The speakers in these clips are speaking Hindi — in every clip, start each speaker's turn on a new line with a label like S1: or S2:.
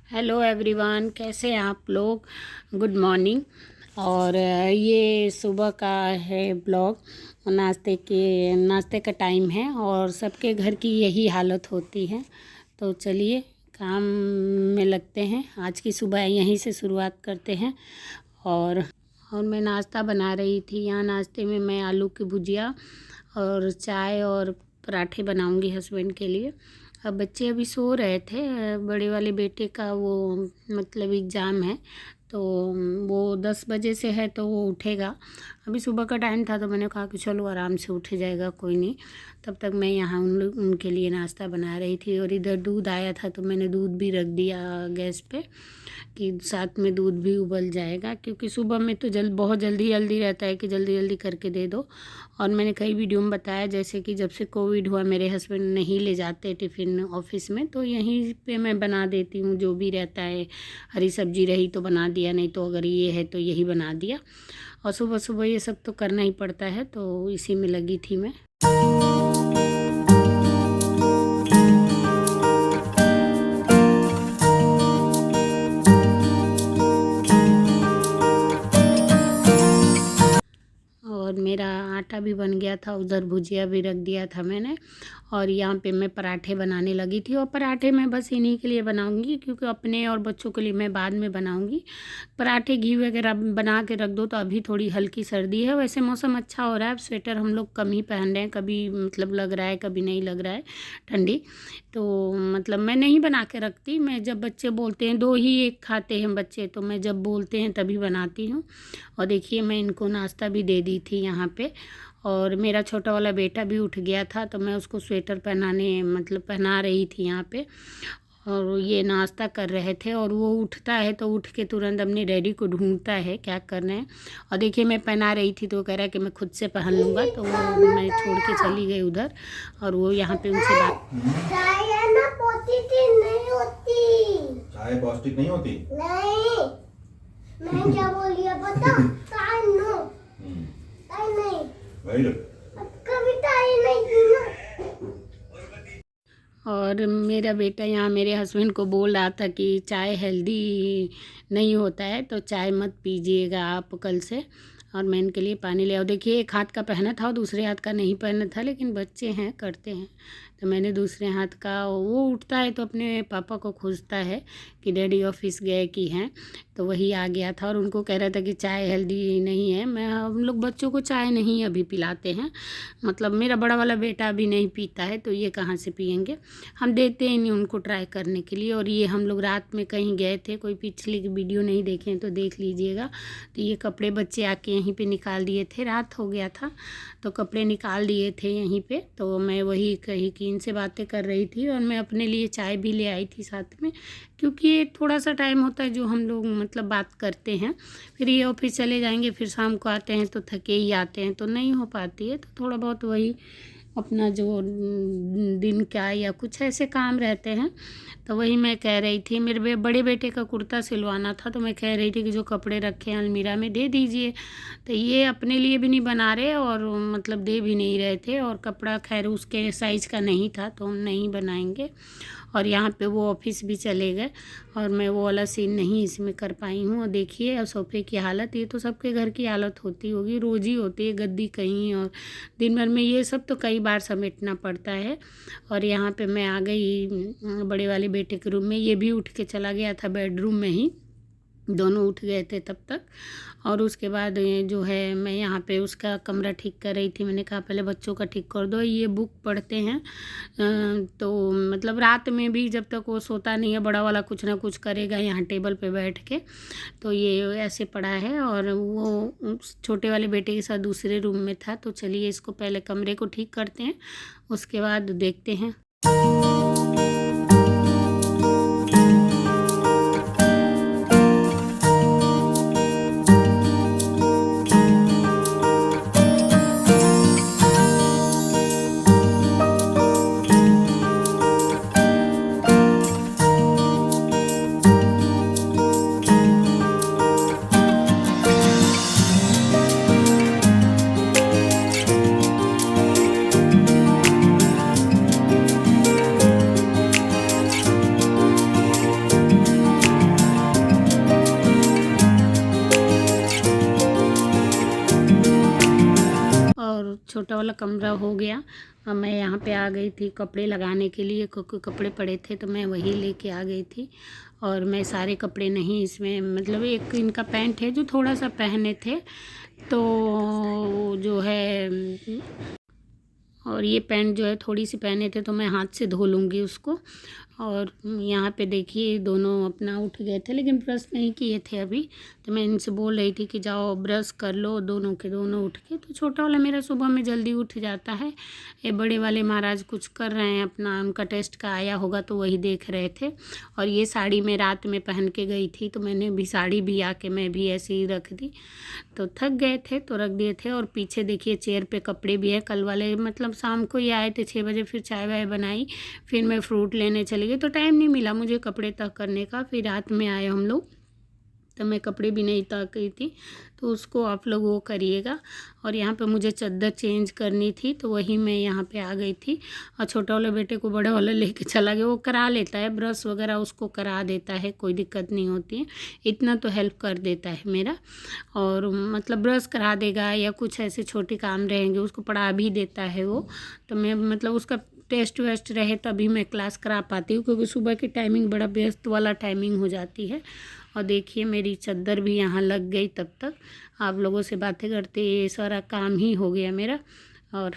S1: हेलो एवरीवन, कैसे हैं आप लोग। Good morning. और ये सुबह का है ब्लॉग। नाश्ते का टाइम है और सबके घर की यही हालत होती है। तो चलिए काम में लगते हैं। आज की सुबह यहीं से शुरुआत करते हैं। और मैं नाश्ता बना रही थी। यहाँ नाश्ते में मैं आलू की भुजिया और चाय और पराठे बनाऊंगी हस्बैंड के लिए। अब बच्चे अभी सो रहे थे। बड़े वाले बेटे का वो मतलब एग्ज़ाम है, तो वो 10 बजे से है तो वो उठेगा। अभी सुबह का टाइम था तो मैंने कहा कि चलो आराम से उठ जाएगा, कोई नहीं। तब तक मैं यहाँ उनके लिए नाश्ता बना रही थी। और इधर दूध आया था तो मैंने दूध भी रख दिया गैस पे कि साथ में दूध भी उबल जाएगा, क्योंकि सुबह में तो बहुत जल्दी जल्दी रहता है कि जल्दी जल्दी करके दे दो। और मैंने कई वीडियो में बताया जैसे कि जब से कोविड हुआ मेरे हस्बैंड नहीं ले जाते टिफ़िन ऑफिस में, तो यहीं पे मैं बना देती हूँ जो भी रहता है। हरी सब्जी रही तो बना दिया, नहीं तो अगर ये है तो यही बना दिया। और सुबह सुबह ये सब तो करना ही पड़ता है, तो इसी में लगी थी मैं। और मेरा आटा भी बन गया था, उधर भुजिया भी रख दिया था मैंने। और यहाँ पे मैं पराठे बनाने लगी थी। और पराठे मैं बस इन्हीं के लिए बनाऊंगी, क्योंकि अपने और बच्चों के लिए मैं बाद में बनाऊंगी। पराठे घी वगैरह बना के रख दो तो अभी थोड़ी हल्की सर्दी है। वैसे मौसम अच्छा हो रहा है, अब स्वेटर हम लोग कम ही पहन रहे हैं। कभी मतलब लग रहा है, कभी नहीं लग रहा है ठंडी। तो मतलब मैं नहीं बना के रखती। मैं जब बच्चे बोलते हैं, 2 ही एक खाते हैं बच्चे, तो मैं जब बोलते हैं तभी बनाती हूँ। और देखिए मैं इनको नाश्ता भी दे दी थी यहाँ पे। और मेरा छोटा वाला बेटा भी उठ गया था तो मैं उसको स्वेटर पहना रही थी यहाँ पे। और ये नाश्ता कर रहे थे। और वो उठता है तो उठ के तुरंत अपने डैडी को ढूंढता है क्या करना है। और देखिए मैं पहना रही थी तो वो कह रहा है कि मैं खुद से पहन लूँगा, तो वो मैं छोड़ के चली गई उधर। और वो यहाँ पे उनसे बात
S2: चाय ना पौष्टिक नहीं होती। चाय पौष्टिक नहीं होती? नहीं। मैं क्या बोली है पता? चाय नो। चाय नहीं। Very good. कभी चाय नहीं पी ना।
S1: और मेरा बेटा यहाँ मेरे हस्बैंड को बोल रहा था कि चाय हेल्दी नहीं होता है, तो चाय मत पीजिएगा आप कल से। और मैं इनके लिए पानी ले आओ। देखिए एक हाथ का पहना था और दूसरे हाथ का नहीं पहना था, लेकिन बच्चे हैं करते हैं। तो मैंने दूसरे हाथ का, वो उठता है तो अपने पापा को खोजता है कि डैडी ऑफिस गए कि हैं, तो वही आ गया था। और उनको कह रहा था कि चाय हेल्दी नहीं है। हम लोग बच्चों को चाय नहीं अभी पिलाते हैं। मतलब मेरा बड़ा वाला बेटा अभी नहीं पीता है, तो ये कहाँ से पियेंगे। हम देते ही नहीं उनको ट्राई करने के लिए। और ये हम लोग रात में कहीं गए थे, कोई पिछली वीडियो नहीं देखे तो देख लीजिएगा। तो ये कपड़े बच्चे आके यहीं पे निकाल दिए थे, रात हो गया था तो कपड़े निकाल दिए थे यहीं पे। तो मैं वही कहीं की इनसे बातें कर रही थी और मैं अपने लिए चाय भी ले आई थी साथ में, क्योंकि ये थोड़ा सा टाइम होता है जो हम लोग मतलब बात करते हैं। फिर ये ऑफिस चले जाएंगे, फिर शाम को आते हैं तो थके ही आते हैं, तो नहीं हो पाती है। तो थोड़ा बहुत वही अपना जो दिन का या कुछ ऐसे काम रहते हैं, तो वही मैं कह रही थी। मेरे बड़े बेटे का कुर्ता सिलवाना था, तो मैं कह रही थी कि जो कपड़े रखे हैं अलमीरा में दे दीजिए। तो ये अपने लिए भी नहीं बना रहे और मतलब दे भी नहीं रहे थे। और कपड़ा खैर उसके साइज़ का नहीं था तो हम नहीं बनाएंगे। और यहाँ पे वो ऑफिस भी चले गए और मैं वो वाला सीन नहीं इसमें कर पाई हूँ। और देखिए अब सोफ़े की हालत, ये तो सबके घर की हालत होती होगी, रोज़ ही होती है, गद्दी कहीं और दिन भर में ये सब तो कई बार समेटना पड़ता है। और यहाँ पे मैं आ गई बड़े वाले बेटे के रूम में। ये भी उठ के चला गया था बेडरूम में ही, दोनों उठ गए थे तब तक। और उसके बाद ये जो है मैं यहाँ पे उसका कमरा ठीक कर रही थी। मैंने कहा पहले बच्चों का ठीक कर दो, ये बुक पढ़ते हैं। तो मतलब रात में भी जब तक वो सोता नहीं है बड़ा वाला कुछ ना कुछ करेगा यहाँ टेबल पे बैठ के, तो ये ऐसे पड़ा है। और वो छोटे वाले बेटे के साथ दूसरे रूम में था। तो चलिए इसको पहले कमरे को ठीक करते हैं, उसके बाद देखते हैं। छोटा वाला कमरा हो गया। अब मैं यहाँ पे आ गई थी कपड़े लगाने के लिए, क्योंकि कपड़े पड़े थे तो मैं वही लेके आ गई थी। और मैं सारे कपड़े नहीं इसमें, मतलब एक इनका पैंट है जो थोड़ा सा पहने थे तो जो है, और ये पैंट जो है थोड़ी सी पहने थे तो मैं हाथ से धो लूँगी उसको। और यहाँ पे देखिए दोनों अपना उठ गए थे, लेकिन ब्रश नहीं किए थे अभी, तो मैं इनसे बोल रही थी कि जाओ ब्रश कर लो, दोनों के दोनों उठ के। तो छोटा वाला मेरा सुबह में जल्दी उठ जाता है। ये बड़े वाले महाराज कुछ कर रहे हैं अपना, उनका टेस्ट का आया होगा तो वही देख रहे थे। और ये साड़ी मैं रात में पहन के गई थी तो मैंने भी साड़ी भी आके मैं भी ऐसे ही रख दी, तो थक गए थे तो रख दिए थे। और पीछे देखिए चेयर पे कपड़े भी है, कल वाले मतलब शाम को ही आए थे 6 बजे, फिर चाय वाय बनाई, फिर मैं फ्रूट लेने चली गई तो टाइम नहीं मिला मुझे कपड़े तह करने का। फिर रात में आए हम लोग तो मैं कपड़े भी नहीं तह गई थी, तो उसको आप लोग वो करिएगा। और यहाँ पे मुझे चादर चेंज करनी थी तो वही मैं यहाँ पे आ गई थी। और छोटा वाले बेटे को बड़ा वाला लेके चला गया, वो करा लेता है ब्रश वगैरह, उसको करा देता है, कोई दिक्कत नहीं होती है, इतना तो हेल्प कर देता है मेरा। और मतलब ब्रश करा देगा या कुछ ऐसे छोटे काम रहेंगे उसको पढ़ा भी देता है वो। तो मैं मतलब उसका टेस्ट वेस्ट रहे तभी मैं क्लास करा पाती हूँ, क्योंकि सुबह की टाइमिंग बड़ा व्यस्त वाला टाइमिंग हो जाती है। और देखिए मेरी चादर भी यहाँ लग गई, तब तक आप लोगों से बातें करते ये सारा काम ही हो गया मेरा। और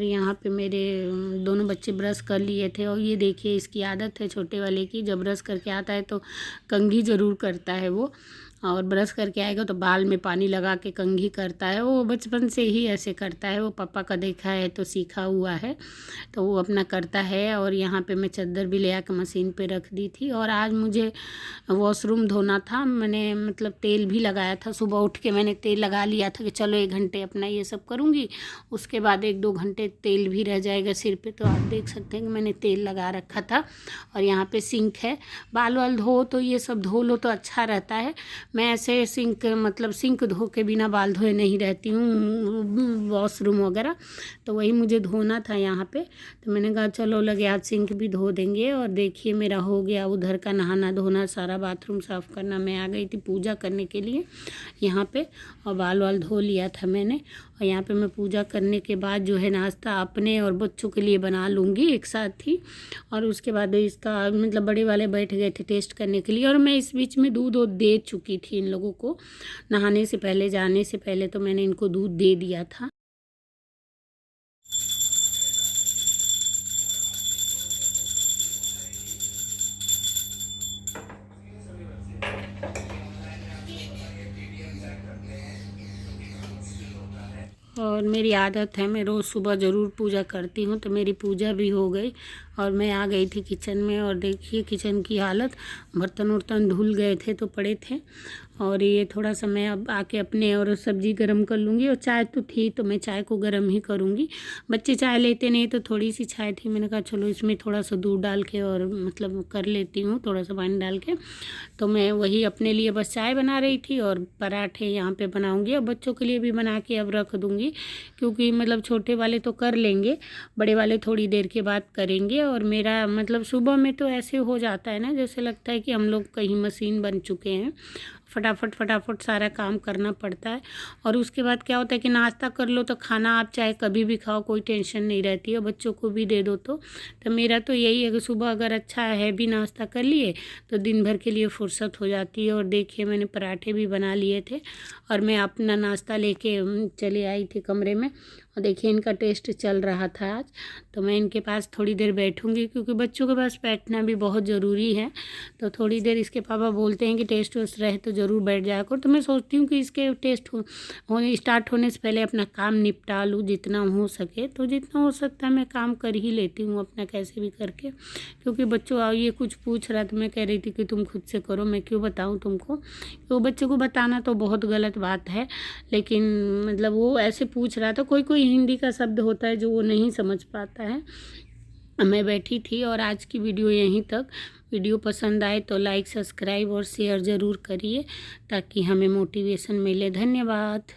S1: यहाँ पे मेरे दोनों बच्चे ब्रश कर लिए थे। और ये देखिए इसकी आदत है छोटे वाले की, जब ब्रश करके आता है तो कंघी ज़रूर करता है वो, और ब्रश करके आएगा तो बाल में पानी लगा के कंघी करता है। वो बचपन से ही ऐसे करता है, वो पापा का देखा है तो सीखा हुआ है, तो वो अपना करता है। और यहाँ पे मैं चादर भी ले आकर मशीन पे रख दी थी। और आज मुझे वॉशरूम धोना था, मैंने मतलब तेल भी लगाया था, सुबह उठ के मैंने तेल लगा लिया था कि चलो 1 घंटे अपना ये सब करूँगी, उसके बाद 1-2 घंटे तेल भी रह जाएगा सिर पे। तो आप देख सकते हैं कि मैंने तेल लगा रखा था। और यहाँ पे सिंक है, बाल वाल धो तो ये सब धो लो तो अच्छा रहता है। मैं ऐसे सिंक मतलब सिंक धो के बिना बाल धोए नहीं रहती हूँ, वॉशरूम वगैरह, तो वही मुझे धोना था यहाँ पे। तो मैंने कहा चलो लगे आज सिंक भी धो देंगे। और देखिए मेरा हो गया उधर का नहाना धोना, सारा बाथरूम साफ़ करना। मैं आ गई थी पूजा करने के लिए यहाँ पे, और बाल वाल धो लिया था मैंने। और यहाँ पे मैं पूजा करने के बाद जो है नाश्ता अपने और बच्चों के लिए बना लूँगी एक साथ ही। और उसके बाद इसका मतलब बड़े वाले बैठ गए थे टेस्ट करने के लिए, और मैं इस बीच में दूध दे चुकी थी इन लोगों को नहाने से पहले, जाने से पहले तो मैंने इनको दूध दे दिया था। और मेरी आदत है मैं रोज़ सुबह ज़रूर पूजा करती हूँ, तो मेरी पूजा भी हो गई। और मैं आ गई थी किचन में, और देखिए किचन की हालत, बर्तन उर्तन धुल गए थे तो पड़े थे। और ये थोड़ा सा मैं अब आके अपने और सब्ज़ी गरम कर लूँगी। और चाय तो थी तो मैं चाय को गरम ही करूँगी, बच्चे चाय लेते नहीं तो थोड़ी सी चाय थी, मैंने कहा चलो इसमें थोड़ा सा दूध डाल के और मतलब कर लेती हूँ, थोड़ा सा पानी डाल के। तो मैं वही अपने लिए बस चाय बना रही थी, और पराठे यहाँ पे बनाऊँगी, और बच्चों के लिए भी बना के अब रख दूँगी, क्योंकि मतलब छोटे वाले तो कर लेंगे, बड़े वाले थोड़ी देर के बाद करेंगे। और मेरा मतलब सुबह में तो ऐसे हो जाता है ना, जैसे लगता है कि हम लोग कहीं मशीन बन चुके हैं, फटाफट सारा काम करना पड़ता है। और उसके बाद क्या होता है कि नाश्ता कर लो तो खाना आप चाहे कभी भी खाओ, कोई टेंशन नहीं रहती है, बच्चों को भी दे दो। तो मेरा तो यही है कि सुबह अगर अच्छा है भी नाश्ता कर लिए तो दिन भर के लिए फुर्सत हो जाती है। और देखिए मैंने पराठे भी बना लिए थे, और मैं अपना नाश्ता लेके चली आई थी कमरे में। और देखिए इनका टेस्ट चल रहा था आज, तो मैं इनके पास थोड़ी देर बैठूंगी, क्योंकि बच्चों के पास बैठना भी बहुत ज़रूरी है। तो थोड़ी देर इसके पापा बोलते हैं कि टेस्ट वेस्ट रहे तो ज़रूर बैठ जाया करो, तो मैं सोचती हूँ कि इसके टेस्ट होने स्टार्ट होने से पहले अपना काम निपटा लूँ जितना हो सके। तो जितना हो सकता है मैं काम कर ही लेती हूँ अपना कैसे भी करके, क्योंकि बच्चों ये कुछ पूछ रहा तो मैं कह रही थी कि तुम खुद से करो, मैं क्यों बताऊँ तुमको। तो बच्चों को बताना तो बहुत गलत बात है, लेकिन मतलब वो ऐसे पूछ रहा था, कोई हिंदी का शब्द होता है जो वो नहीं समझ पाता है, मैं बैठी थी। और आज की वीडियो यहीं तक। वीडियो पसंद आए तो लाइक, सब्सक्राइब और शेयर ज़रूर करिए ताकि हमें मोटिवेशन मिले। धन्यवाद।